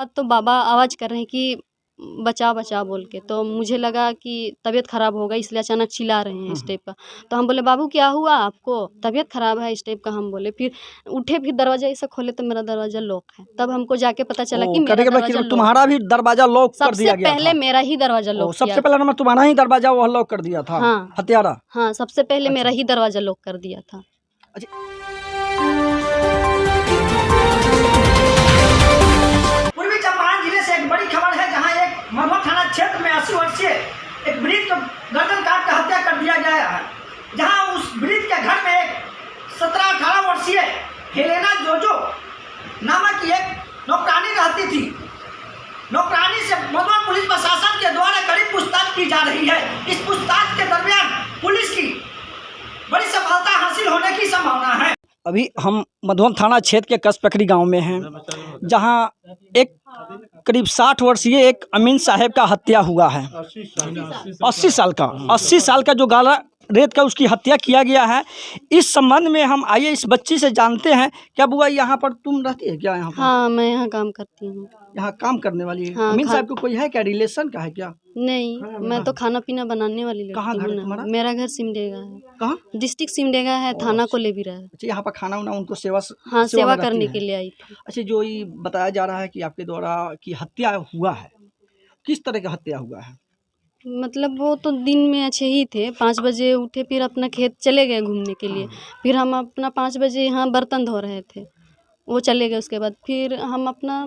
बाद तो बाबा आवाज़ कर रहे हैं कि बचा बचा बोल के, तो मुझे लगा कि तबीयत ख़राब होगा इसलिए अचानक चिल्ला रहे हैं इस टाइप का। तो हम बोले बाबू क्या हुआ आपको, तबीयत ख़राब है इस टाइप का हम बोले। फिर उठे, फिर दरवाज़ा ऐसा खोले तो मेरा दरवाज़ा लॉक है। तब हमको जाके पता चला कि मेरा दरवाज़ा लॉक, तुम्हारा भी दरवाजा लॉक कर दिया सबसे गया पहले था। मेरा ही दरवाज़ा लॉक किया। सबसे पहले नंबर तुम्हारा ही दरवाजा वो लॉक कर दिया था। हाँ हत्यारा। हाँ, सबसे पहले मेरा ही दरवाज़ा लॉक कर दिया था। पूर्वी चंपारण जिले से एक बड़ी खबर है, जहां एक मधुआ थाना क्षेत्र में 80 वर्षीय एक वृद्ध को गर्दन काट कर हत्या कर दिया गया है। जहां उस वृद्ध के घर में एक 17-18 वर्षीय हेलेना जोजो नामक एक नौकरानी रहती थी। नौकरानी से मधुआ पुलिस प्रशासन के द्वारा कड़ी पूछताछ की जा रही है। इस पूछताछ के दरमियान पुलिस की बड़ी सफलता हासिल होने की संभावना है। अभी हम मधुबन थाना क्षेत्र के कसपकड़ी गांव में हैं, जहां एक करीब 60 वर्षीय एक अमीन साहब का हत्या हुआ है। 80 साल का जो गाला रेत का उसकी हत्या किया गया है। इस संबंध में हम आइए इस बच्ची से जानते हैं। क्या बुआ यहाँ पर तुम रहती है क्या? यहाँ पर? हाँ, मैं यहाँ काम करती हूँ। यहाँ काम करने वाली है? हाँ, अमीन साहब को कोई है क्या, रिलेशन का है क्या? नहीं, मैं तो खाना पीना बनाने वाली लड़की कहाँ घर हूँ है ना। तुम्हारा? मेरा घर सिमडेगा है। कहाँ? डिस्ट्रिक्ट सिमडेगा है, थाना को ले भी रहा है। अच्छा, यहाँ पर खाना उना उनको सेवा सेवा में करने रहती के है। लिए आई थी। अच्छा, जो ये बताया जा रहा है कि आपके द्वारा की हत्या हुआ है, किस तरह का हत्या हुआ है? मतलब वो तो दिन में अच्छे ही थे, 5 बजे उठे, फिर अपना खेत चले गए घूमने के लिए। फिर हम अपना 5 बजे यहाँ बर्तन धो रहे थे, वो चले गए। उसके बाद फिर हम अपना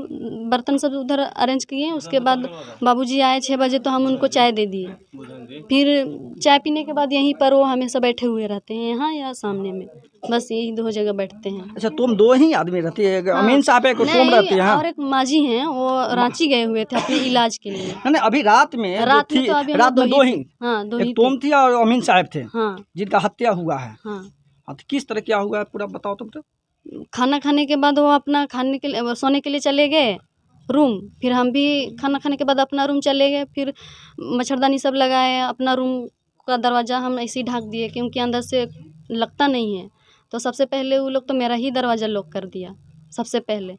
बर्तन सब उधर अरेंज किए। उसके बाद बाबूजी आए 6 बजे, तो हम उनको चाय दे दिए। फिर चाय पीने के बाद यहीं पर वो हमेशा बैठे हुए रहते हैं, यहाँ या सामने में, बस यही 2 जगह बैठते हैं। अच्छा, तुम 2 ही आदमी रहती है? हाँ, अमीन साहब एक तुम रहती है? और एक माजी हैं, वो रांची गए हुए थे अपने इलाज के लिए। नहीं, अभी रात में तो अभी रात में 2 ही? हाँ, 2 ही तुम थी और अमीन साहब थे? हाँ, जिनका हत्या हुआ है। हाँ। हाँ, तो किस तरह क्या हुआ है पूरा बताओ तुम तो। खाना खाने के बाद वो अपना खाने के लिए, सोने के लिए चले गए रूम। फिर हम भी खाना खाने के बाद अपना रूम चले गए। फिर मच्छरदानी सब लगाए, अपना रूम का दरवाज़ा हम ऐसे ही ढक दिए, क्योंकि अंदर से लगता नहीं है। तो सबसे पहले वो लोग तो मेरा ही दरवाज़ा लॉक कर दिया सबसे पहले।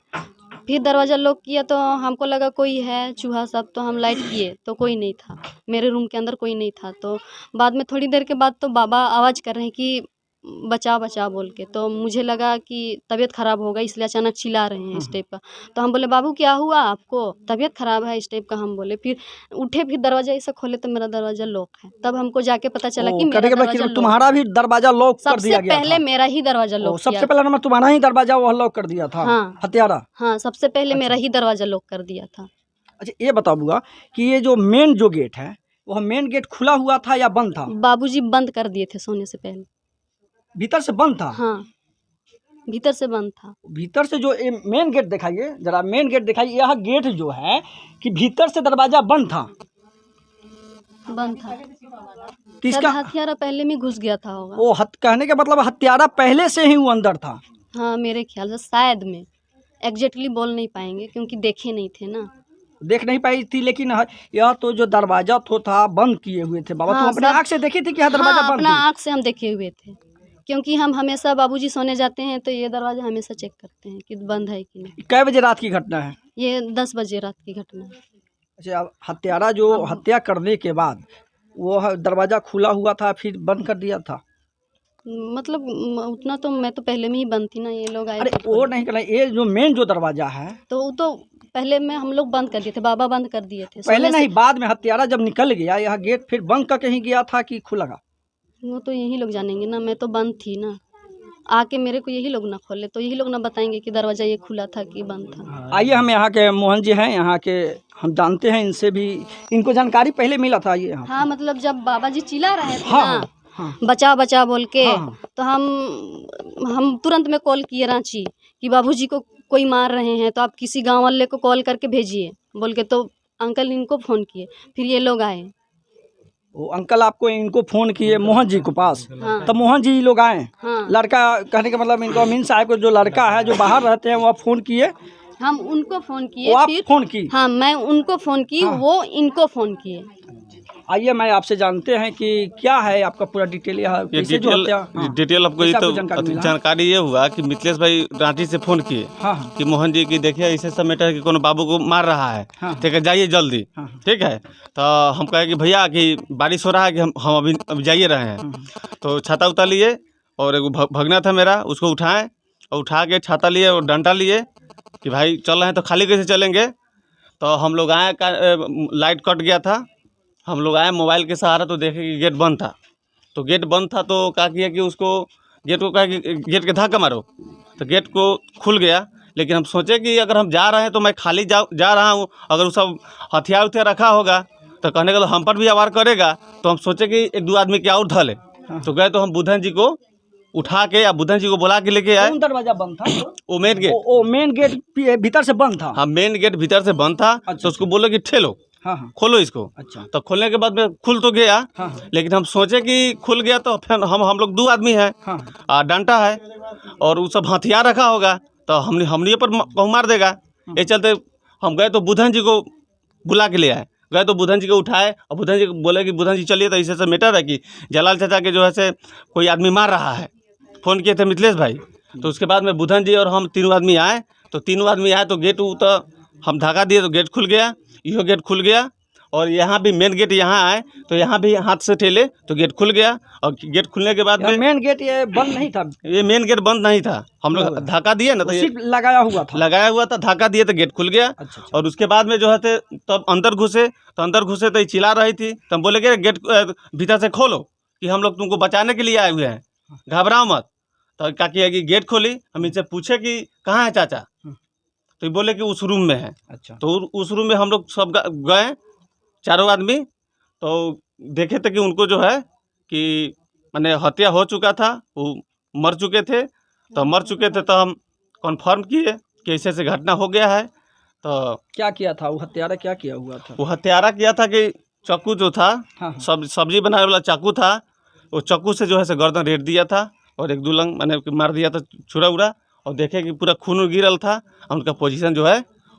फिर दरवाज़ा लॉक किया तो हमको लगा कोई है चूहा सब, तो हम लाइट किए तो कोई नहीं था, मेरे रूम के अंदर कोई नहीं था। तो बाद में थोड़ी देर के बाद तो बाबा आवाज़ कर रहे हैं कि बचा बचा बोल के, तो मुझे लगा कि तबीयत ख़राब होगा इसलिए अचानक चिल्ला रहे हैं इस टाइप का। तो हम बोले बाबू क्या हुआ आपको, तबीयत ख़राब है इस टाइप का हम बोले। फिर उठे, फिर दरवाज़ा ऐसा खोले तो मेरा दरवाज़ा लॉक है। तब हमको जाके पता चला कि मेरा दरवाज़ा लॉक, तुम्हारा भी दरवाजा लॉक कर दिया गया था। सबसे पहले मेरा ही दरवाज़ा लॉक किया। सबसे पहले नंबर तुम्हारा ही दरवाजा वो लॉक कर दिया था। हाँ, हत्यारा। हाँ, सबसे पहले मेरा ही दरवाज़ा लॉक कर दिया था। अच्छा, ये बताओ बुआ कि ये जो मेन जो गेट है, वह मेन गेट खुला हुआ था या बंद था? बाबूजी बंद कर दिए थे सोने से पहले। भीतर से बंद था? हाँ, भीतर से बंद था। भीतर से जो मेन गेट दिखाइए जरा, मेन गेट दिखाइए। यह गेट जो है कि भीतर से दरवाजा बंद था? बंद था। तो इसका हत्यारा पहले में घुस गया था होगा। वो कहने का मतलब हत्यारा पहले से ही वो अंदर था? हाँ, मेरे ख्याल से शायद में एग्जैक्टली बोल नहीं पाएंगे, क्योंकि देखे नहीं थे ना। देख नहीं पाई थी, लेकिन यह तो जो दरवाजा तो था बंद किए हुए थे। बाबा, हाँ, तुम अपने आँख से देखी थी कि यह दरवाजा हाँ, बंद अपना थी? आँख से हम देखे हुए थे, क्योंकि हम हमेशा बाबूजी सोने जाते हैं तो ये दरवाजा हमेशा चेक करते हैं कि बंद है कि नहीं। कै बजे रात की घटना है? ये 10 बजे रात की घटना है। अच्छा, अब हत्यारा जो हत्या करने के बाद वो दरवाजा खुला हुआ था फिर बंद कर दिया था? मतलब उतना तो मैं तो पहले में ही बंद थी ना, ये लोग आए अरे थे वो नहीं करना, ये जो मेन जो दरवाजा है तो वो तो पहले में हम लोग बंद कर दिए थे, बाबा बंद कर दिए थे पहले सोने नहीं, बाद में हत्यारा जब निकल गया यह गेट फिर बंद करके ही गया था कि खुला? वो तो यही लोग जानेंगे ना, मैं तो बंद थी ना। आके मेरे को यही लोग ना खोले तो यही लोग ना बताएंगे कि दरवाजा ये खुला था कि बंद था। आइए, हम यहाँ के मोहन जी हैं, यहाँ के हम जानते हैं, इनसे भी इनको जानकारी पहले मिला था ये यहाँ। हाँ, मतलब जब बाबा जी चिल्ला रहे थे हाँ, ना, हाँ, बचा बचा बोल के, हाँ, तो हम तुरंत में कॉल किए रांची कि बाबूजी को कोई मार रहे हैं, तो आप किसी गांव वाले को कॉल करके भेजिए बोल के। तो अंकल इनको फ़ोन किए, फिर ये लोग आए। वो अंकल आपको इनको फ़ोन किए मोहन जी के पास? हाँ, तब मोहन जी लोग आए? हाँ, लड़का कहने का मतलब इनको अमीन साहब को जो लड़का है जो बाहर रहते हैं वो आप फ़ोन किए? हम उनको फ़ोन किए, वो आप फिर फ़ोन की? हाँ, मैं उनको फ़ोन की, हाँ। वो इनको फ़ोन किए। आइए मैं आपसे जानते हैं कि क्या है आपका पूरा डिटेल, ये कैसे जो हत्या, हाँ, डिटेल आपको ये कैसे तो आपको जानकारी मिला? जानकारी ये हुआ कि मिथिलेश भाई रांची से फ़ोन किए हाँ हाँ कि मोहन जी की देखिए ऐसे सब मैटर है कि कोनो बाबू को मार रहा है, हाँ। ठीक है जाइए जल्दी, हाँ। ठीक है। तो हम कहे कि भैया कि बारिश हो रहा है कि हम अभी जाइए रहे हैं। तो छाता उता लिए और एक भगना था मेरा, उसको उठाएं और उठा के छाता लिए और डंडा लिए कि भाई चल रहे हैं तो खाली कैसे चलेंगे। तो हम लोग आए, लाइट कट गया था, हम लोग आए मोबाइल के सहारा तो देखे कि गेट बंद था। तो गेट बंद था तो क्या किया कि उसको गेट को कहा कि गेट के धक्का मारो, तो गेट को खुल गया। लेकिन हम सोचे कि अगर हम जा रहे हैं तो मैं खाली जा रहा हूँ, अगर वो सब हथियार उथियार रखा होगा तो कहने का हम पर भी वार करेगा। तो हम सोचे कि एक दो आदमी क्या और धले। तो गए तो हम बुधन जी को उठा के या बुधन जी को बुला के लेके आए। कौन दरवाजा बंद था? वो मेन गेट, ओ मेन गेट भीतर से बंद था? हाँ मेन गेट भीतर से बंद था। तो उसको बोलो कि ठेलो, हाँ हाँ, खोलो इसको। अच्छा, तो खोलने के बाद में खुल तो गया, हाँ हाँ, लेकिन हम सोचे कि खुल गया तो फिर हम लोग दो आदमी हैं, हाँ डंडा है और वो सब हथियार रखा होगा तो हमने पर कहूँ मार देगा। ये चलते हम गए तो बुधन जी को बुला के ले आए। गए तो बुधन जी को उठाए और बुधन जी को बोले कि बुधन जी चलिए तो ऐसे ऐसे मैटर है कि जलाल चाचा के जो है से कोई आदमी मार रहा है। फ़ोन किए थे मिथिलेश भाई। तो उसके बाद में बुधन जी और हम तीनों आदमी आए। तो तीनों आदमी आए तो गेट तो हम धक्का दिए तो गेट खुल गया, यो गेट खुल गया। और यहाँ भी मेन गेट यहाँ आए तो यहाँ भी हाथ से ठेले तो गेट खुल गया। और गेट खुलने के बाद में मेन गेट ये बंद नहीं था? ये मेन गेट बंद नहीं था, हम लोग धक्का दिए ना तो सिर्फ लगाया हुआ था? लगाया हुआ था, धक्का दिए तो गेट खुल गया। अच्छा। और उसके बाद में जो है तब अंदर घुसे तो ये चिल्ला रही थी। तो हम बोले कि गेट भीतर से खोलो कि हम लोग तुमको बचाने के लिए आए हुए हैं, घबराओ मत। तो क्या किया कि गेट खोली, हम इनसे पूछे कि कहाँ है चाचा, तो ये बोले कि उस रूम में है। अच्छा, तो उस रूम में हम लोग सब गए चारों आदमी। तो देखे थे कि उनको जो है कि मैंने हत्या हो चुका था, वो मर चुके थे। तो हम कन्फर्म किए कि ऐसे ऐसे घटना हो गया है। तो क्या किया था वो हत्यारा, क्या किया हुआ था? वो हत्यारा किया था कि चाकू जो था, हाँ, सब्जी बनाने वाला चाकू था, वो चाकू से जो है से गर्दन रेट दिया था और एक दुलंग मैंने मार दिया था छुरा उड़ा। और देखे कि पूरा खून गिरल था और उनका पोजीशन जो है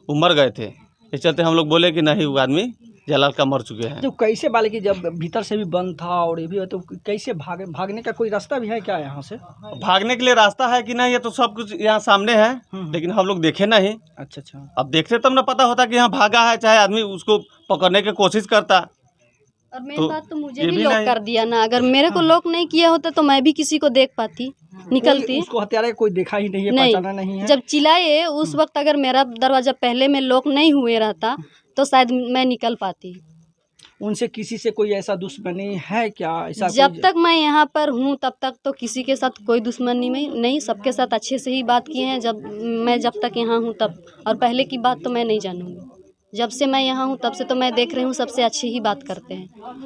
वो मर गए थे। इस चलते हम लोग बोले कि नहीं वो आदमी जलाल का मर चुके हैं। तो कैसे बाले की जब भीतर से भी बंद था और ये भी है तो कैसे भागने का कोई रास्ता भी है क्या यहाँ से? भागने के लिए रास्ता है कि नहीं ये तो सब कुछ यहाँ सामने है, लेकिन हम लोग देखे नहीं। अच्छा अच्छा, अब देखते तब ना पता होता कि यहाँ भागा है, चाहे आदमी उसको पकड़ने की कोशिश करता। और मेन तो बात तो मुझे ये भी भी लॉक नहीं। कर दिया ना, अगर मेरे को लॉक नहीं किया होता तो मैं भी किसी को देख पाती, निकलती। उसको हत्यारा कोई देखा ही नहीं है, नहीं, पहचाना नहीं है। जब चिल्लाए उस वक्त अगर मेरा दरवाजा पहले में लॉक नहीं हुए रहता तो शायद मैं निकल पाती। उनसे किसी से कोई ऐसा दुश्मनी है क्या? ऐसा जब तक मैं यहाँ पर हूँ तब तक तो किसी के साथ कोई दुश्मनी में नहीं, सबके साथ अच्छे से ही बात किए हैं। जब तक यहाँ हूँ तब, और पहले की बात तो मैं नहीं जानूँगी। जब से मैं यहाँ हूँ तब से तो मैं देख रही हूँ सबसे अच्छी ही बात करते हैं।